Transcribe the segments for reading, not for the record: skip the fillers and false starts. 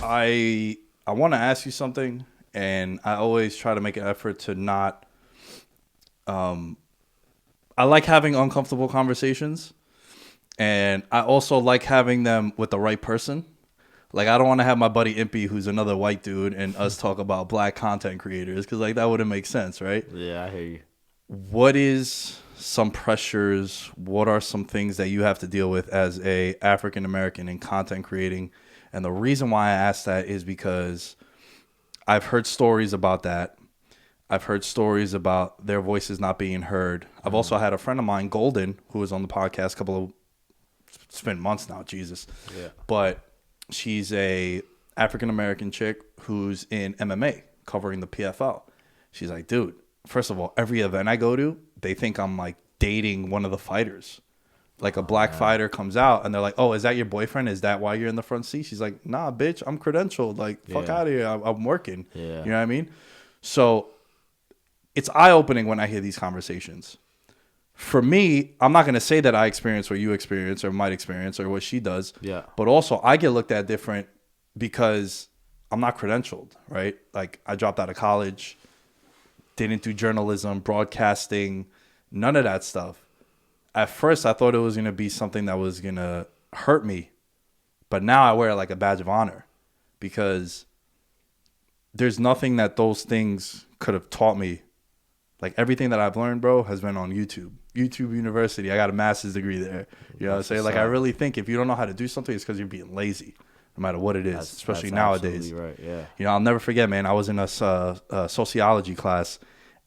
I want to ask you something, and I always try to make an effort to not. I like having uncomfortable conversations, and I also like having them with the right person. Like, I don't want to have my buddy Impy, who's another white dude, and us talk about black content creators, because like that wouldn't make sense, right? Yeah, I hear you. What is some pressures? What are some things that you have to deal with as a African American in content creating? And the reason why I ask that is because I've heard stories about that. I've heard stories about their voices not being heard. I've also had a friend of mine, Golden, who was on the podcast a couple of, it's been months now, Jesus. Yeah. But she's a African American chick who's in MMA covering the PFL. She's like, dude, first of all, every event I go to, they think I'm like dating one of the fighters. Like a black fighter comes out and they're like, oh, is that your boyfriend? Is that why you're in the front seat? She's like, nah, bitch, I'm credentialed. Like, fuck Yeah. out of here. I'm working. Yeah. You know what I mean? So it's eye-opening when I hear these conversations. For me, I'm not going to say that I experience what you experience or might experience or what she does. Yeah. But also, I get looked at different because I'm not credentialed, right? Like, I dropped out of college, didn't do journalism, broadcasting, none of that stuff. At first, I thought it was going to be something that was going to hurt me. But now I wear it like a badge of honor because there's nothing that those things could have taught me. Like, everything that I've learned, bro, has been on YouTube. YouTube University. I got a master's degree there. You know what I'm saying? Like, I really think if you don't know how to do something, it's because you're being lazy, no matter what it is, especially nowadays. Right, yeah. You know, I'll never forget, man. I was in a sociology class,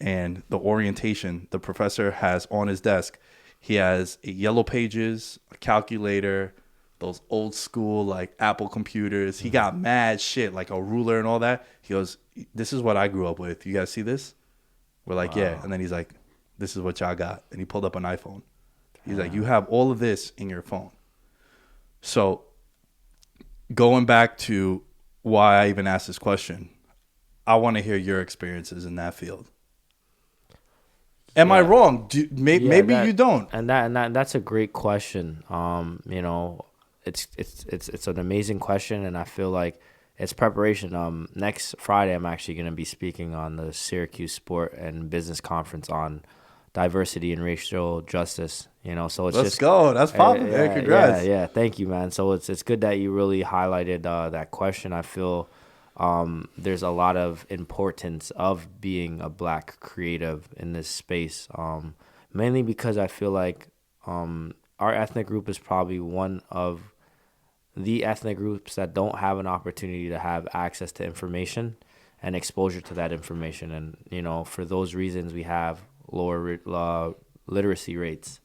and the orientation, the professor has on his desk, he has yellow pages, a calculator, those old school, like, Apple computers. He got mad shit, like a ruler and all that. He goes, this is what I grew up with. You guys see this? We're like, yeah. And then he's like, this is what y'all got. And he pulled up an iPhone. He's like, you have all of this in your phone. So going back to why I even asked this question, I want to hear your experiences in that field. Am I wrong? Maybe you don't. And that's a great question. You know, it's an amazing question, and I feel like it's preparation. Next Friday, I'm actually going to be speaking on the Syracuse Sport and Business Conference on diversity and racial justice. You know, so it's Let's go. That's popping, man. Congrats. Yeah. Thank you, man. So it's good that you really highlighted that question. I feel there's a lot of importance of being a black creative in this space, mainly because I feel like our ethnic group is probably one of the ethnic groups that don't have an opportunity to have access to information and exposure to that information. And, you know, for those reasons, we have lower literacy rates,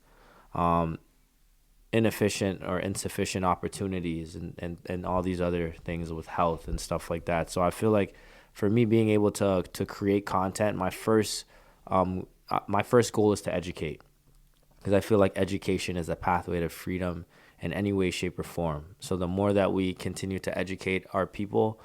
inefficient or insufficient opportunities, and all these other things with health and stuff like that. So I feel like for me, being able to create content, my first goal is to educate, because I feel like education is a pathway to freedom in any way, shape, or form. So the more that we continue to educate our people,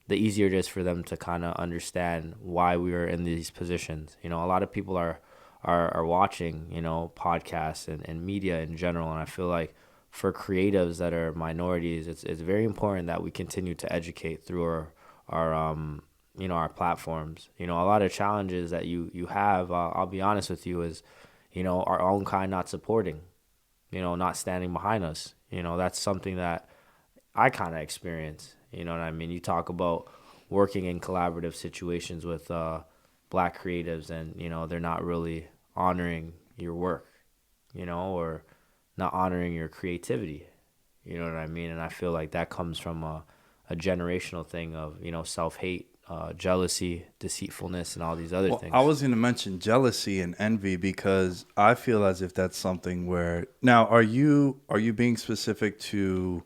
the easier it is for them to kind of understand why we are in these positions. You know, a lot of people are watching, you know, podcasts and media in general. And I feel like for creatives that are minorities, it's very important that we continue to educate through our you know, our platforms. You know, a lot of challenges that you have, I'll be honest with you, is, you know, our own kind not supporting, you know, not standing behind us. You know, that's something that I kind of experience. You know what I mean? You talk about working in collaborative situations with black creatives, and, you know, they're not really honoring your work, you know, or not honoring your creativity. You know what I mean? And I feel like that comes from a generational thing of, you know, self-hate, jealousy, deceitfulness, and all these other things. I was going to mention jealousy and envy because I feel as if that's something where now are you being specific to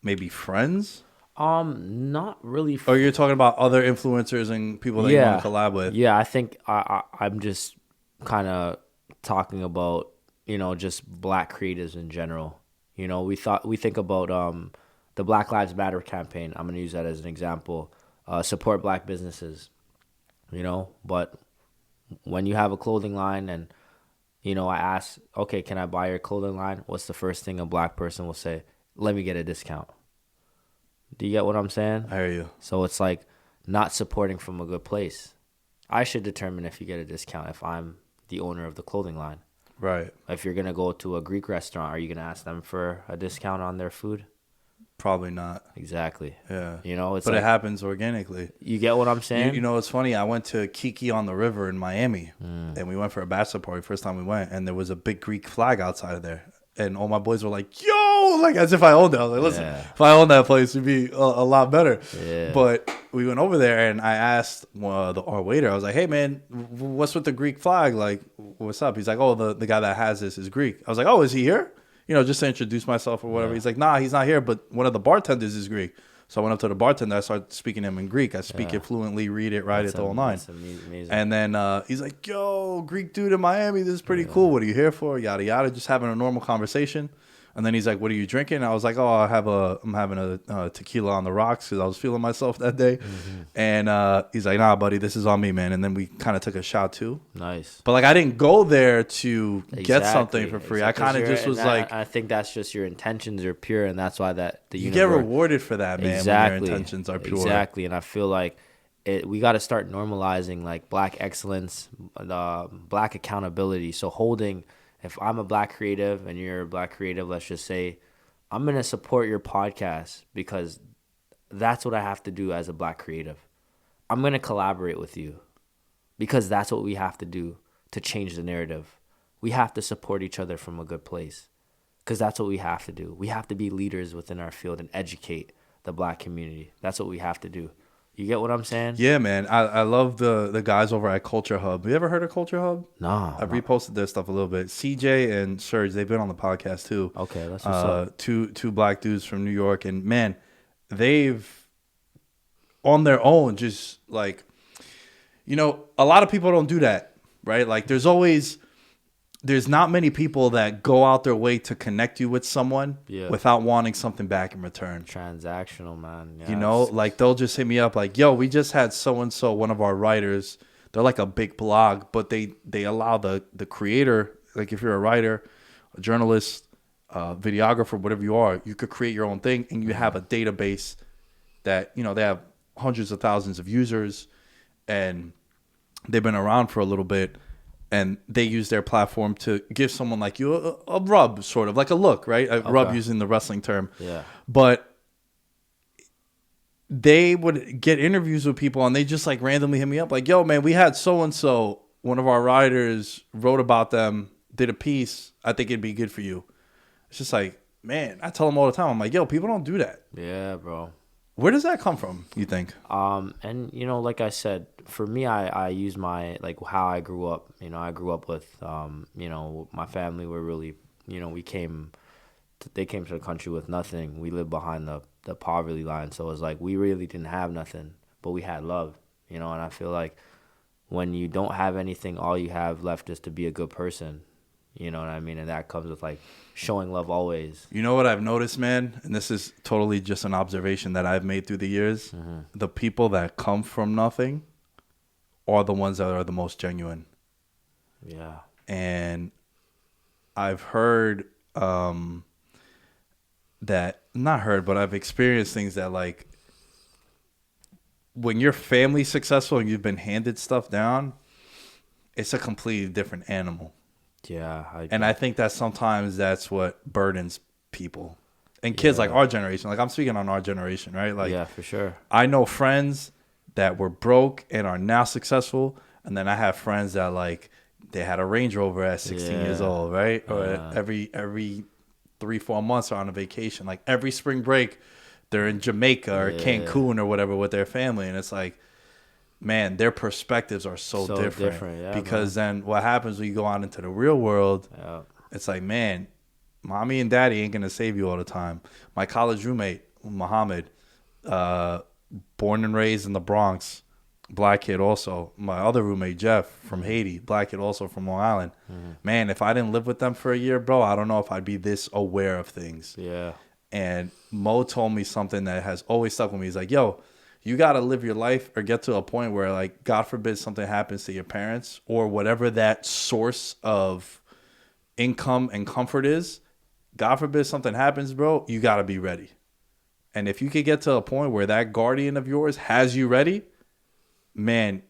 maybe friends? Not really. Or you're talking about other influencers and people that you want to collab with? Yeah, I think I'm just kind of talking about, you know, just black creatives in general. You know, we think about the Black Lives Matter campaign. I'm going to use that as an example. Support black businesses, you know, but when you have a clothing line and, you know, I ask, okay, can I buy your clothing line? What's the first thing a black person will say? Let me get a discount. Do you get what I'm saying? I hear you. So it's like not supporting from a good place. I should determine if you get a discount if I'm the owner of the clothing line. Right. If you're gonna go to a Greek restaurant, are you gonna ask them for a discount on their food? Probably not. Exactly. Yeah. You know, it's But it like happens organically. you get what I'm saying. You know, it's funny. I went to Kiki on the River in Miami, Mm. and we went for a bachelor party. First time we went, and there was a big Greek flag outside of there, and all my boys were like, "Yo!" Like as if I owned it. I was like, "Listen, Yeah. if I owned that place, it'd be a lot better." Yeah. But we went over there, and I asked our waiter. I was like, "Hey, man, what's with the Greek flag? Like, what's up?" He's like, "Oh, the guy that has this is Greek." I was like, "Oh, is he here?" You know, just to introduce myself or whatever. Yeah. He's like, "Nah, he's not here, but one of the bartenders is Greek." So I went up to the bartender. I started speaking to him in Greek. I speak Yeah. it fluently, read it, write it, the whole nine. That's amazing. And then he's like, "Yo, Greek dude in Miami, this is pretty cool. What are you here for?" Yada yada, just having a normal conversation. And then he's like, "What are you drinking?" I was like, "Oh, I'm having a tequila on the rocks because I was feeling myself that day." Mm-hmm. And he's like, "Nah, buddy, this is on me, man." And then we kind of took a shot too. Nice. But like, I didn't go there to get something Exactly. for free. I Exactly. kind of just was like, I think that's just your intentions are pure, and that's why that the you get universe. rewarded for that, man. Exactly. When your intentions are pure. Exactly, and I feel like we got to start normalizing like black excellence, black accountability. So holding, if I'm a black creative and you're a black creative, let's just say, I'm gonna support your podcast because that's what I have to do as a black creative. I'm gonna collaborate with you because that's what we have to do to change the narrative. We have to support each other from a good place because that's what we have to do. We have to be leaders within our field and educate the black community. That's what we have to do. You get what I'm saying? Yeah, man. I love the guys over at Culture Hub. You ever heard of Culture Hub? No. I've reposted their stuff a little bit. CJ and Serge, they've been on the podcast too. Okay, that's what's up. Two black dudes from New York, and man, they've on their own just like, you know, a lot of people don't do that, right? Like there's not many people that go out their way to connect you with someone without wanting something back in return. Transactional, man. Yes. You know, like they'll just hit me up like, "Yo, we just had so and so, one of our writers. They're like a big blog, but they allow the creator, like if you're a writer, a journalist, videographer, whatever you are, you could create your own thing, and you have a database that, you know, they have hundreds of thousands of users, and they've been around for a little bit." And they use their platform to give someone like you a rub, sort of like a look, right? A rub using the wrestling term. Yeah. But they would get interviews with people and they just like randomly hit me up like, "Yo, man, we had so-and-so, one of our writers wrote about them, did a piece. I think it'd be good for you." It's just like, man, I tell them all the time. I'm like, "Yo, people don't do that." Yeah, bro. Where does that come from, you think? And you know, like I said, for me, I use my like how I grew up. You know, I grew up with you know, my family were really, you know, they came to the country with nothing. We lived behind the poverty line, so it was like we really didn't have nothing, but we had love. You know, and I feel like when you don't have anything, all you have left is to be a good person. You know what I mean? And that comes with like showing love always. You know what I've noticed, man? And this is totally just an observation that I've made through the years. Mm-hmm. The people that come from nothing are the ones that are the most genuine. Yeah. And I've heard but I've experienced things that like when your family's successful and you've been handed stuff down, it's a completely different animal. Yeah. I think that sometimes that's what burdens people and kids like our generation. Like I'm speaking on our generation, right? Like, yeah, for sure. I know friends that were broke and are now successful. And then I have friends that like they had a Range Rover at 16 years old, right? Or every 3-4 months are on a vacation. Like every spring break, they're in Jamaica or Cancun or whatever with their family. And it's like, man, their perspectives are so different. Because then what happens when you go out into the real world, it's like, man, mommy and daddy ain't going to save you all the time. My college roommate, Muhammad, born and raised in the Bronx, black kid also. My other roommate, Jeff, from Haiti, black kid also from Long Island. Man, if I didn't live with them for a year, bro, I don't know if I'd be this aware of things. Yeah. And Mo told me something that has always stuck with me. He's like, yo, you got to live your life or get to a point where, like, God forbid something happens to your parents or whatever that source of income and comfort is. God forbid something happens, bro, you got to be ready. And if you could get to a point where that guardian of yours has you ready, man,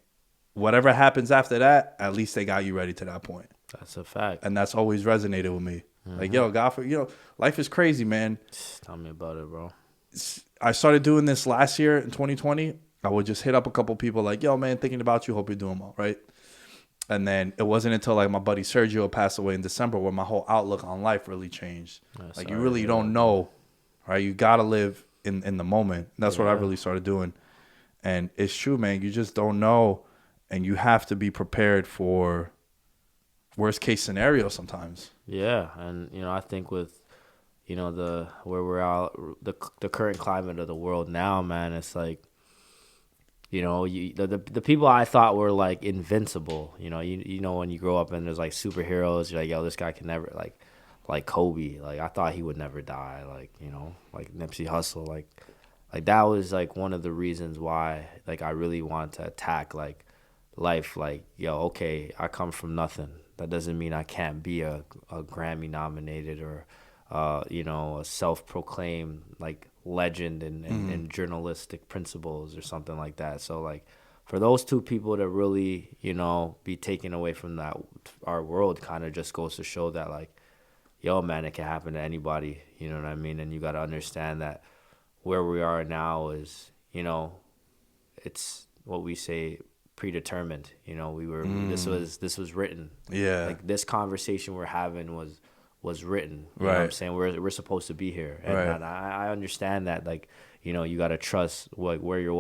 whatever happens after that, at least they got you ready to that point. That's a fact. And that's always resonated with me. Like, yo, God, life is crazy, man. Tell me about it, bro. I started doing this last year in 2020. I would just hit up a couple people like, yo, man, thinking about you. Hope you're doing well, right? And then it wasn't until like my buddy Sergio passed away in December where my whole outlook on life really changed. Like, you really don't know, right? You got to live in the moment. And that's what I really started doing. And it's true, man. You just don't know. And you have to be prepared for worst case scenario sometimes. Yeah. And, I think with, where we're at, the current climate of the world now, man, it's like, the people I thought were like invincible, when you grow up and there's like superheroes, you're like, yo, this guy can never like Kobe, like I thought he would never die, like like Nipsey Hussle, like that was like one of the reasons why like I really wanted to attack like life, like, yo, okay, I come from nothing. That doesn't mean I can't be a Grammy nominated or a self-proclaimed like legend in journalistic principles or something like that. So like for those two people to really be taken away from that, our world kind of just goes to show that like, yo, man, it can happen to anybody, you know what I mean? And you got to understand that where we are now is it's what we say predetermined. We were this was written. Yeah, like this conversation we're having was written. You know what I'm saying? We're supposed to be here. And I understand that, like, you got to trust where you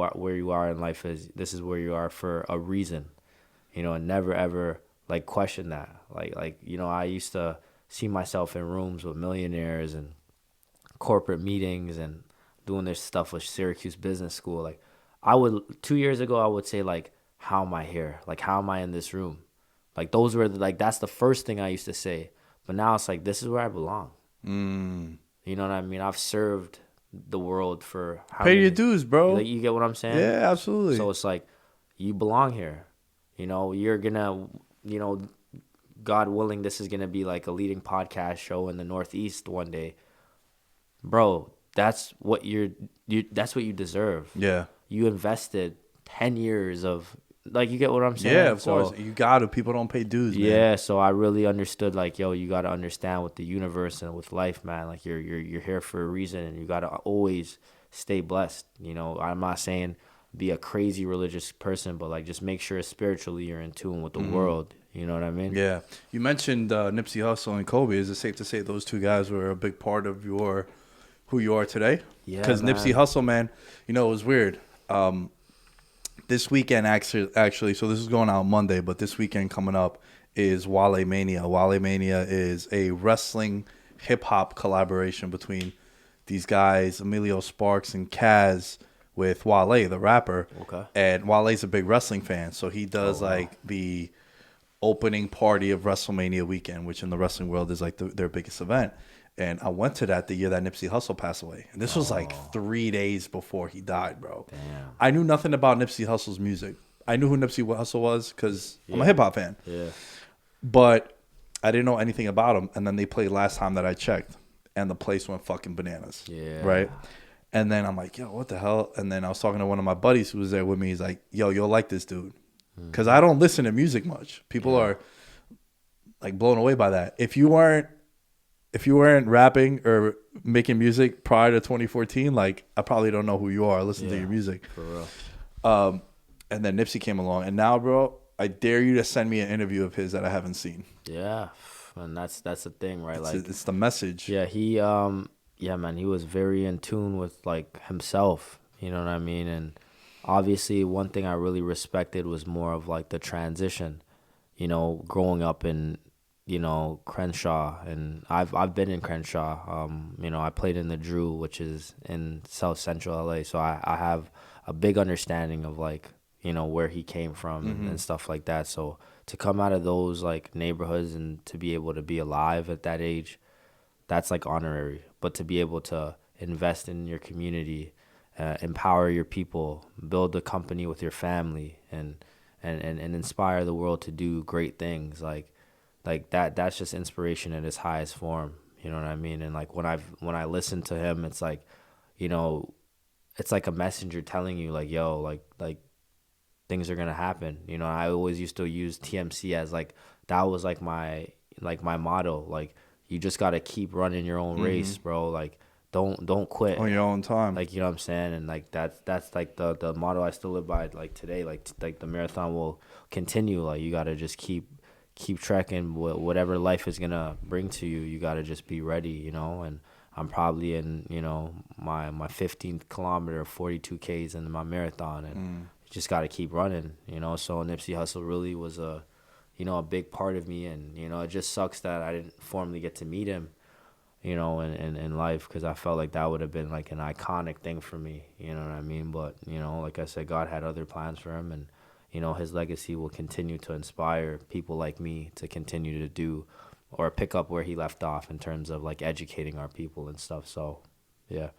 are in life is. This is where you are for a reason, and never ever like question that. Like, I used to see myself in rooms with millionaires and corporate meetings and doing this stuff with Syracuse Business School. Like 2 years ago, I would say like, how am I here? Like, how am I in this room? Like those were that's the first thing I used to say. But now it's like, this is where I belong. You know what I mean? I've served the world for Pay your dues, bro. Like, you get what I'm saying? Yeah, absolutely. So it's like, you belong here. You're gonna, God willing, this is gonna be like a leading podcast show in the Northeast one day. Bro, that's what that's what you deserve. Yeah. You invested 10 years of, like, you get what I'm saying? Yeah, of course. You got to. People don't pay dues, man. Yeah, so I really understood, like, yo, you got to understand with the universe and with life, man. Like, you're here for a reason, and you got to always stay blessed. I'm not saying be a crazy religious person, but, like, just make sure spiritually you're in tune with the world. You know what I mean? Yeah. You mentioned Nipsey Hussle and Kobe. Is it safe to say those two guys were a big part of who you are today? Yeah, because Nipsey Hussle, man, it was weird. This weekend, actually, so this is going out Monday, but this weekend coming up is Wale Mania. Wale Mania is a wrestling hip-hop collaboration between these guys, Emilio Sparks and Kaz, with Wale, the rapper. Okay. And Wale's a big wrestling fan, so he does the opening party of WrestleMania weekend, which in the wrestling world is like their biggest event. And I went to that the year that Nipsey Hussle passed away. And this was like 3 days before he died, bro. Damn. I knew nothing about Nipsey Hussle's music. I knew who Nipsey Hussle was because I'm a hip-hop fan. Yeah. But I didn't know anything about him. And then they played last time that I checked. And the place went fucking bananas. Yeah. Right? And then I'm like, yo, what the hell? And then I was talking to one of my buddies who was there with me. He's like, yo, you'll like this dude. Because I don't listen to music much. People are like blown away by that. If you weren't rapping or making music prior to 2014, like, I probably don't know who you are. Listen to your music. For real. And then Nipsey came along. And now, bro, I dare you to send me an interview of his that I haven't seen. Yeah. And that's the thing, right? It's the message. Yeah, he man, he was very in tune with like himself, you know what I mean? And obviously one thing I really respected was more of like the transition, growing up in Crenshaw, and I've been in Crenshaw. I played in the Drew, which is in South Central LA, so I have a big understanding of like, where he came from and stuff like that. So to come out of those like neighborhoods and to be able to be alive at that age, that's like honorary. But to be able to invest in your community, empower your people, build a company with your family, and inspire the world to do great things, like that's just inspiration at its highest form. You know what I mean? And like when I listen to him, it's like, you know, it's like a messenger telling you like, yo, things are gonna happen. You know, I always used to use TMC as like that was like my motto. Like you just gotta keep running your own Mm-hmm. race, bro. Like don't quit. On your own time. Like you know what I'm saying, and like that's like the motto I still live by. Like today, like the marathon will continue. Like you gotta just keep trekking. Whatever life is gonna bring to you, you gotta just be ready. You know, and I'm probably in my 15th kilometer, 42 Ks in my marathon, and Mm. just gotta keep running. You know, so Nipsey Hussle really was a big part of me, and it just sucks that I didn't formally get to meet him in life, because I felt like that would have been like an iconic thing for me. You know what I mean? But like I said, God had other plans for him, and his legacy will continue to inspire people like me to continue to do or pick up where he left off in terms of like educating our people and stuff. So, yeah.